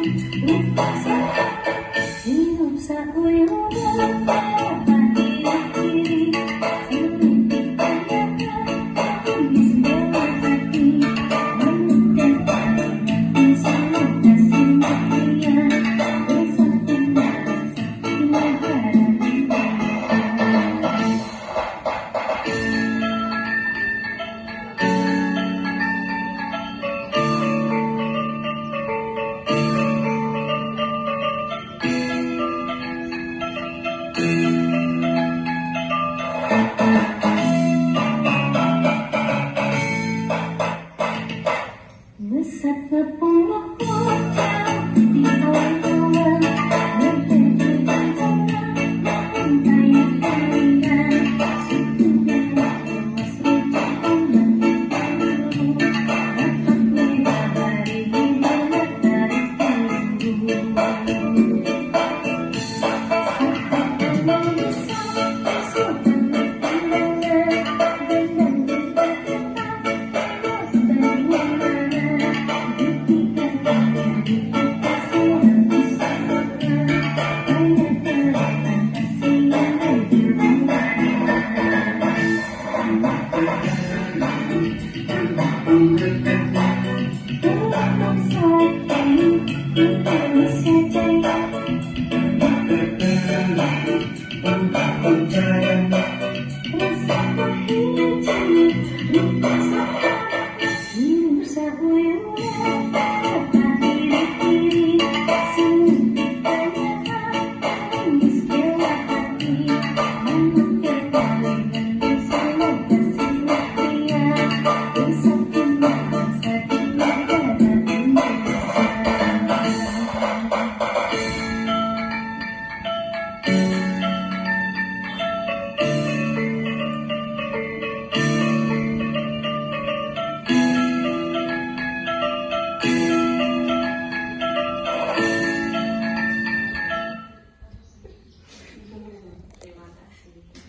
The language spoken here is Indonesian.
Hidup sayuran akhir-akhir seperti kenyataan di segala hati mendekat hati selalu kasih mulia bersatu negara Besar tepung pocong di awan-awan berkejutan tangan kayak kalian sudah lemas rujukan menunggu dapat beda dari hidup dari tunggu seperti besar sultan berpandangan dengan Hidup sayuran akhir-akhir